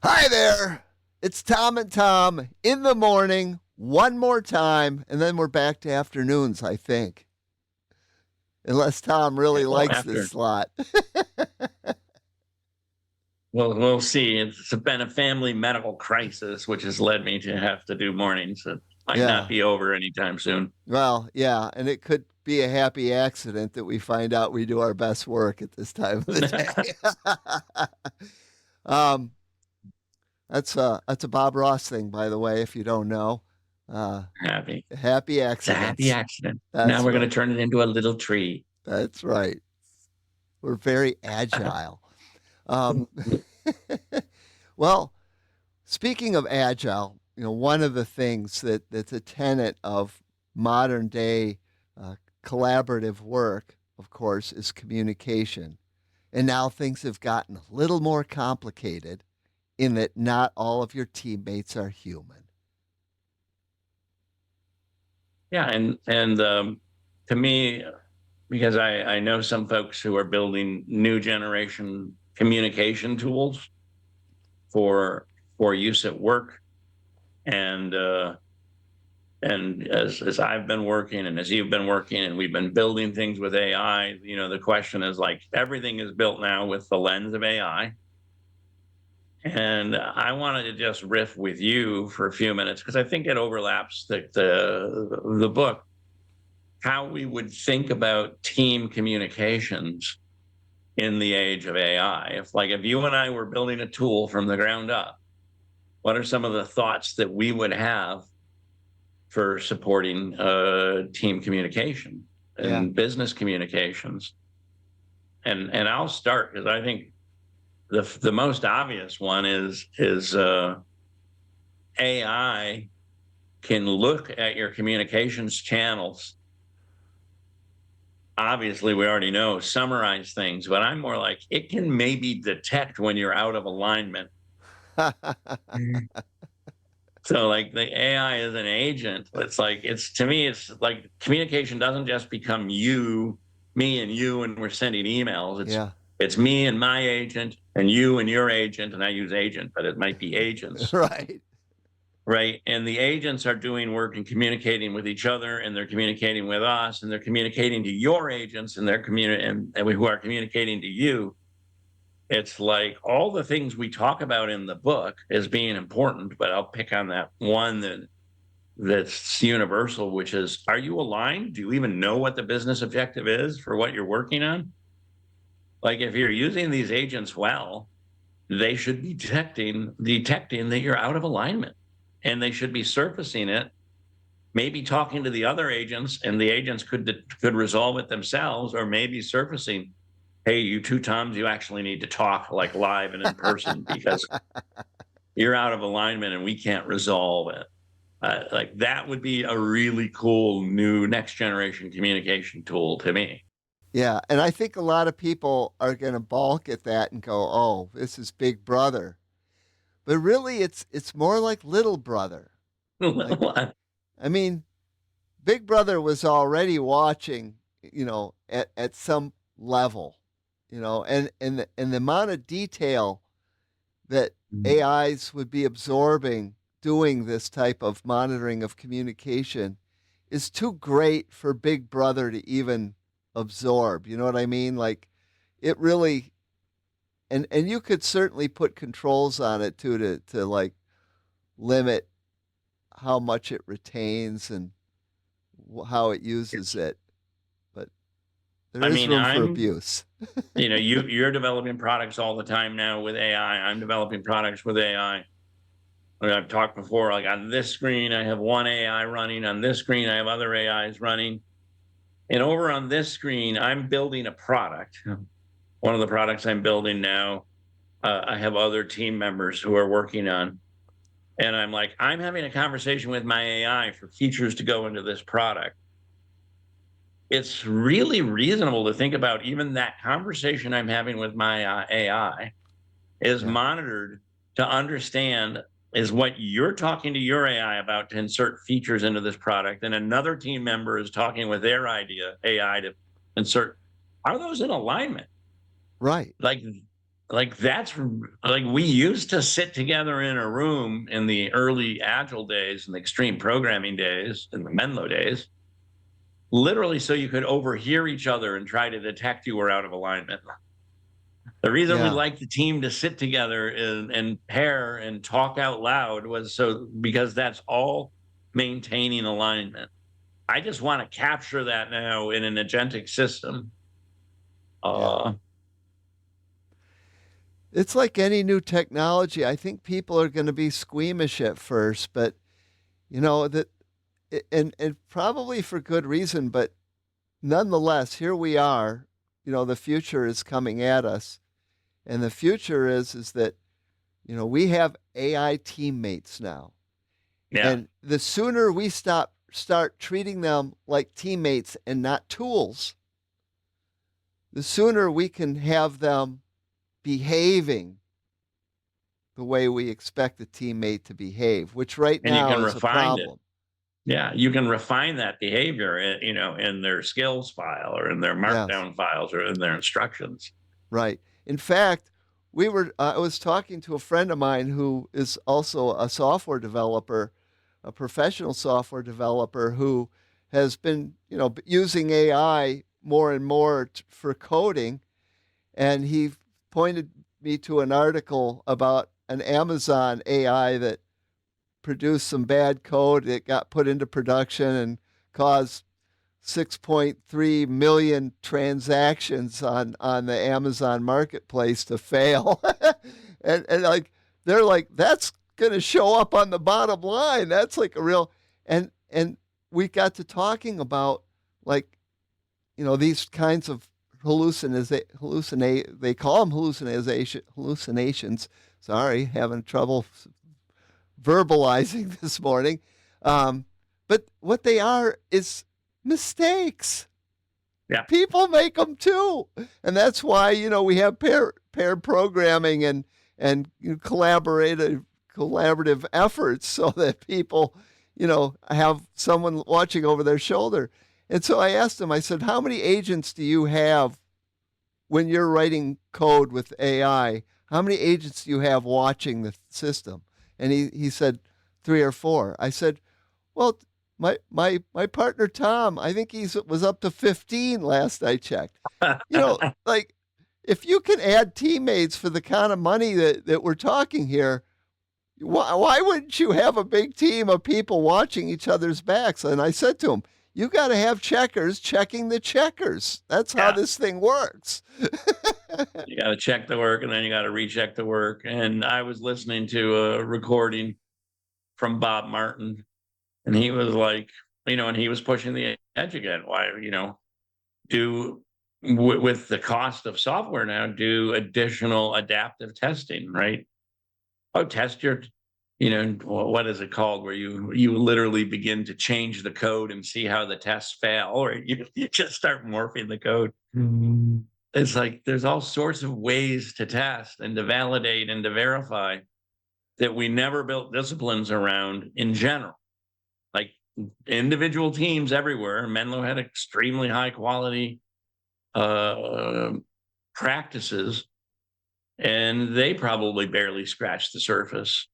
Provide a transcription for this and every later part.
Hi there. It's Tom and Tom in the morning, one more time, and then we're back to afternoons, I think. Unless Tom really Well, likes this after slot. we'll see. It's been a family medical crisis, which has led me to have to do mornings. It might not Yeah. be over anytime soon. Well, yeah, and it could be a happy accident that we find out we do our best work at this time of the day. um, that's a Bob Ross thing, by the way, if you don't know. Uh, Happy. happy It's a happy accidents. accident. Now That's we're going right. to turn it into a little tree. That's right. We're very agile. Um, well, speaking of agile, one of the things that's a tenet of modern day uh, collaborative work, of course, is communication. And now things have gotten a little more complicated in that not all of your teammates are human. Yeah, and to me, because I know some folks who are building new generation communication tools for use at work, and as I've been working and as you've been working and we've been building things with AI, the question is like everything is built now with the lens of AI. And I wanted to just riff with you for a few minutes because I think it overlaps the book, how we would think about team communications in the age of AI. If you and I were building a tool from the ground up, what are some of the thoughts that we would have for supporting team communication Yeah. and business communications? And I'll start because I think the most obvious one is AI can look at your communications channels. Obviously, we already know summarize things, but I'm more like it can maybe detect when you're out of alignment. So like the AI is an agent. It's like to me, it's like communication doesn't just become me and you, and we're sending emails. yeah. It's me and my agent and you and your agent, and I use agent, but it might be agents, Right. right? And the agents are doing work and communicating with each other, and they're communicating with us, and they're communicating to your agents, and they're and who are communicating to you. It's like all the things we talk about in the book as being important, but I'll pick on that one that's universal, which is, are you aligned? Do you even know what the business objective is for what you're working on? Like if you're using these agents well, they should be detecting that you're out of alignment, and they should be surfacing it, maybe talking to the other agents, and the agents could resolve it themselves, or maybe surfacing, hey, you two Toms, you actually need to talk like live and in person because you're out of alignment and we can't resolve it. Like that would be a really cool new next generation communication tool to me. Yeah, and I think a lot of people are going to balk at that and go, "Oh, this is Big Brother." But really it's more like Little Brother. Like I mean, Big Brother was already watching, at some level, and the amount of detail that AIs would be absorbing doing this type of monitoring of communication is too great for Big Brother to even absorb. You know what I mean? Like it really and you could certainly put controls on it too to like limit how much it retains and how it uses it. But there I is mean, room for abuse. you're developing products all the time now with AI. I'm developing products with AI. I've talked before, like on this screen, I have one AI running. On this screen, I have other AIs running. And over on this screen, I'm building a product. One of the products I'm building now, I have other team members who are working on. And I'm like, I'm having a conversation with my AI for features to go into this product. It's really reasonable to think about even that conversation I'm having with my AI is Yeah. monitored to understand is what you're talking to your AI about to insert features into this product, and another team member is talking with their AI to insert. Are those in alignment? Right. Like, like like we used to sit together in a room in the early agile days and the extreme programming days and the Menlo days, literally so you could overhear each other and try to detect you were out of alignment. The reason we Yeah. like the team to sit together and pair and talk out loud was so because that's all maintaining alignment. I just want to capture that now in an agentic system. Yeah. Uh, It's like any new technology. I think people are going to be squeamish at first, but you know that, and probably for good reason. But nonetheless, here we are. You know, the future is coming at us, and the future is that we have AI teammates now, yeah. and the sooner we start treating them like teammates and not tools, the sooner we can have them behaving the way we expect a teammate to behave, which right And you now can is a refine it. problem. Yeah, you can refine that behavior, in their skills file or in their Yes, markdown files or in their instructions. right. In fact, I was talking to a friend of mine who is also a software developer, a professional software developer who has been, using AI more and more for coding. And he pointed me to an article about an Amazon AI that produced some bad code that got put into production and caused 6.3 million transactions on the Amazon marketplace to fail. And like they're like, that's gonna show up on the bottom line. That's like a real and we got to talking about, like, these kinds of hallucinate they call them hallucinations. Sorry, having trouble verbalizing this morning. Um, but what they are is mistakes. Yeah. People make them too, and that's why we have pair programming and collaborative efforts so that people have someone watching over their shoulder. And so I asked him. I said, "How many agents do you have when you're writing code with AI? How many agents do you have watching the system?" And he said 3 or 4. I said, "Well, my partner Tom, I think he was up to 15 last I checked." Like, if you can add teammates for the kind of money that we're talking here, why wouldn't you have a big team of people watching each other's backs? And I said to him, "You got to have checkers checking the checkers. That's how Yeah. this thing works." You got to check the work and then you got to recheck the work. And I was listening to a recording from Bob Martin, and he was like, and he was pushing the edge again. Why, do with the cost of software now, do additional adaptive testing, right? Oh, test your, what is it called, where you literally begin to change the code and see how the tests fail, or you just start morphing the code. It's like there's all sorts of ways to test and to validate and to verify that we never built disciplines around in general. Like individual teams everywhere, Menlo had extremely high quality uh, practices, and they probably barely scratched the surface.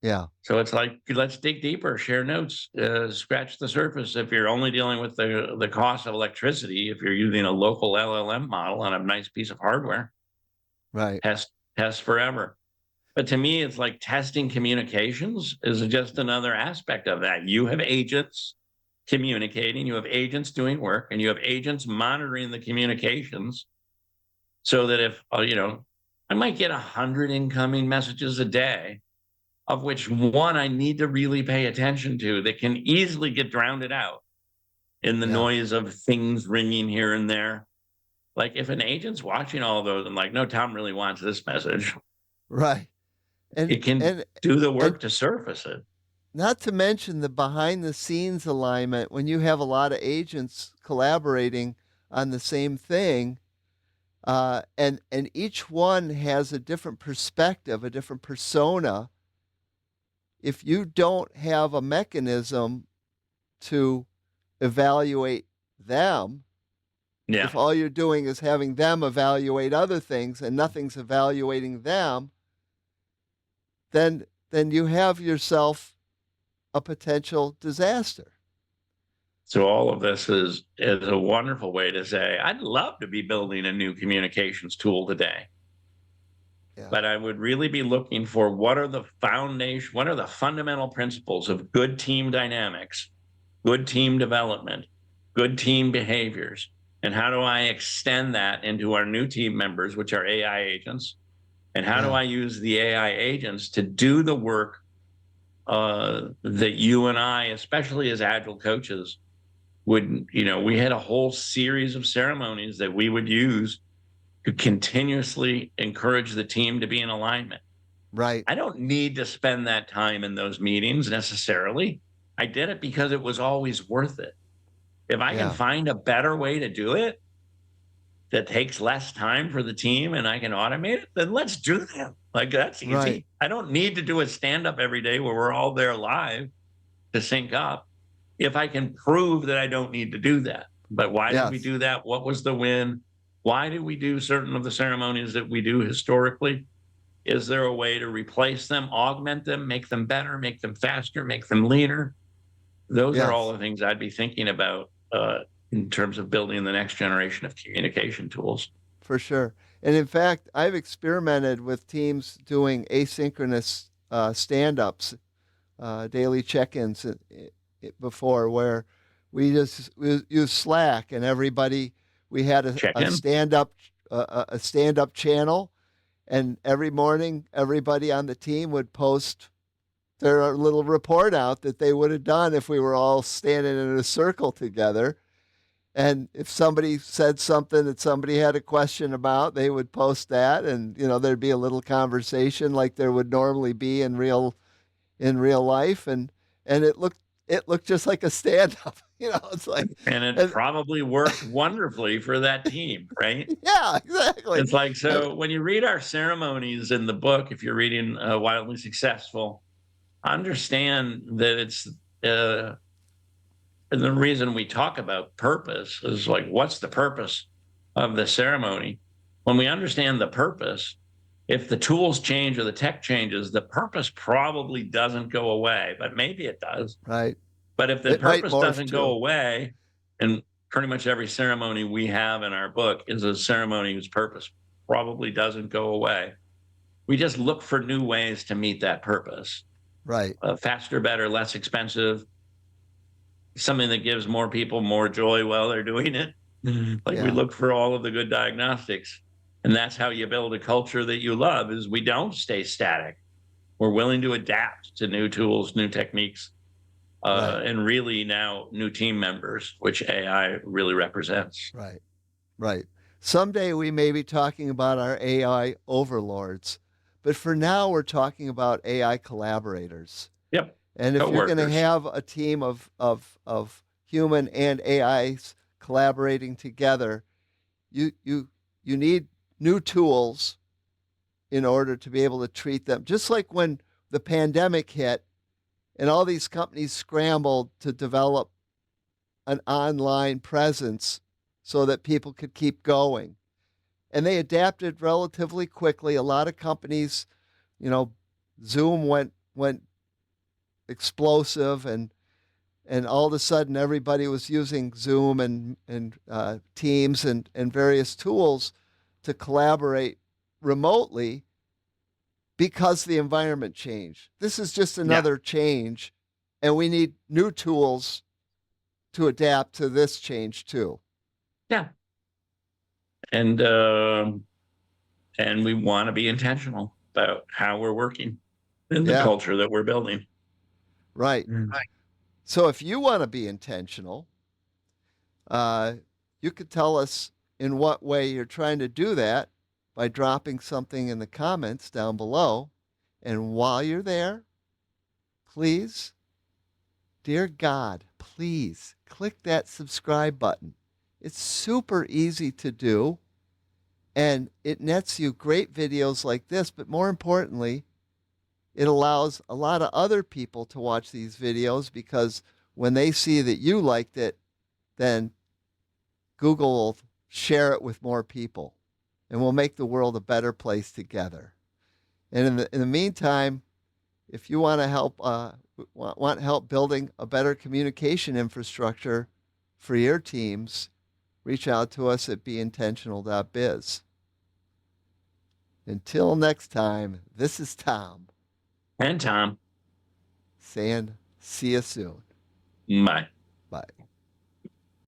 Yeah. So it's like, let's dig deeper, share notes, scratch the surface. If you're only dealing with the cost of electricity, if you're using a local LLM model on a nice piece of hardware, Right. test forever. But to me, it's like testing communications is just another aspect of that. You have agents communicating, you have agents doing work, and you have agents monitoring the communications so that if, I might get 100 incoming messages a day, of which one I need to really pay attention to that can easily get drowned out in the Yeah. noise of things ringing here and there. Like if an agent's watching all of those, I'm like, no, Tom really wants this message. Right. And It can and do the and work to surface it. not to mention the behind the scenes alignment when you have a lot of agents collaborating on the same thing, and each one has a different perspective, a different persona. If you don't have a mechanism to evaluate them, Yeah. If all you're doing is having them evaluate other things and nothing's evaluating them, then you have yourself a potential disaster. So all of this is a wonderful way to say, I'd love to be building a new communications tool today, Yeah. but I would really be looking for what are the fundamental principles of good team dynamics, good team development, good team behaviors, and how do I extend that into our new team members, which are AI agents, and how do Yeah. I use the AI agents to do the work that you and I, especially as agile coaches, would, we had a whole series of ceremonies that we would use to continuously encourage the team to be in alignment. Right. I don't need to spend that time in those meetings necessarily. I did it because it was always worth it. If I can Yeah. find a better way to do it that takes less time for the team and I can automate it, then let's do that. Like, that's Right. easy. I don't need to do a stand up every day where we're all there live to sync up if I can prove that I don't need to do that. But why did we Yes. do that? What was the win? Why did we do certain of the ceremonies that we do historically? Is there a way to replace them, augment them, make them better, make them faster, make them leaner? Those are all Yes. the things I'd be thinking about in terms of building the next generation of communication tools. For sure. And in fact, I've experimented with teams doing asynchronous stand-ups, daily check-ins before, where we use Slack, and we had Check a in. stand-up channel, and every morning everybody on the team would post their little report out that they would have done if we were all standing in a circle together. And if somebody said something that somebody had a question about, they would post that, and there'd be a little conversation like there would normally be in real life, and it looked just like a stand up. It's like, And it and, probably worked wonderfully for that team, right? yeah, exactly. It's like, And, so when you read our ceremonies in the book, if you're reading Wildly Successful, understand that it's and the reason we talk about purpose is like, what's the purpose of the ceremony? When we understand the purpose, if the tools change or the tech changes, the purpose probably doesn't go away, but maybe it does. right, But if the it might purpose morph doesn't go too. away, and pretty much every ceremony we have in our book is a ceremony whose purpose probably doesn't go away. We just look for new ways to meet that purpose. Right. Faster, better, less expensive, something that gives more people more joy while they're doing it. Like, we Yeah. look for all of the good diagnostics. And that's how you build a culture that you love, is we don't stay static. We're willing to adapt to new tools, new techniques, Right. and really now new team members, which AI really represents. Right. Right. Someday we may be talking about our AI overlords, but for now we're talking about AI collaborators. Yep. And if you're going to Co-workers. have a team of human and AIs collaborating together, you need new tools in order to be able to treat them. Just like when the pandemic hit and all these companies scrambled to develop an online presence so that people could keep going. And they adapted relatively quickly. A lot of companies, Zoom went explosive, and all of a sudden everybody was using Zoom and Teams and various tools to collaborate remotely because the environment changed. This is just Yeah. another change, and we need new tools to adapt to this change too. Yeah. And we want to be intentional about how we're working and the Yeah, culture that we're building. right. Right. So if you want to be intentional, you could tell us in what way you're trying to do that by dropping something in the comments down below. And while you're there, please, dear God, please click that subscribe button. It's super easy to do, and it nets you great videos like this, but more importantly, it allows a lot of other people to watch these videos, because when they see that you liked it, then Google will share it with more people, and we'll make the world a better place together. And in the meantime, if you want to help want help building a better communication infrastructure for your teams, reach out to us at beintentional.biz. Until next time, this is Tom. And Tom. Saying see you soon. Bye. Bye.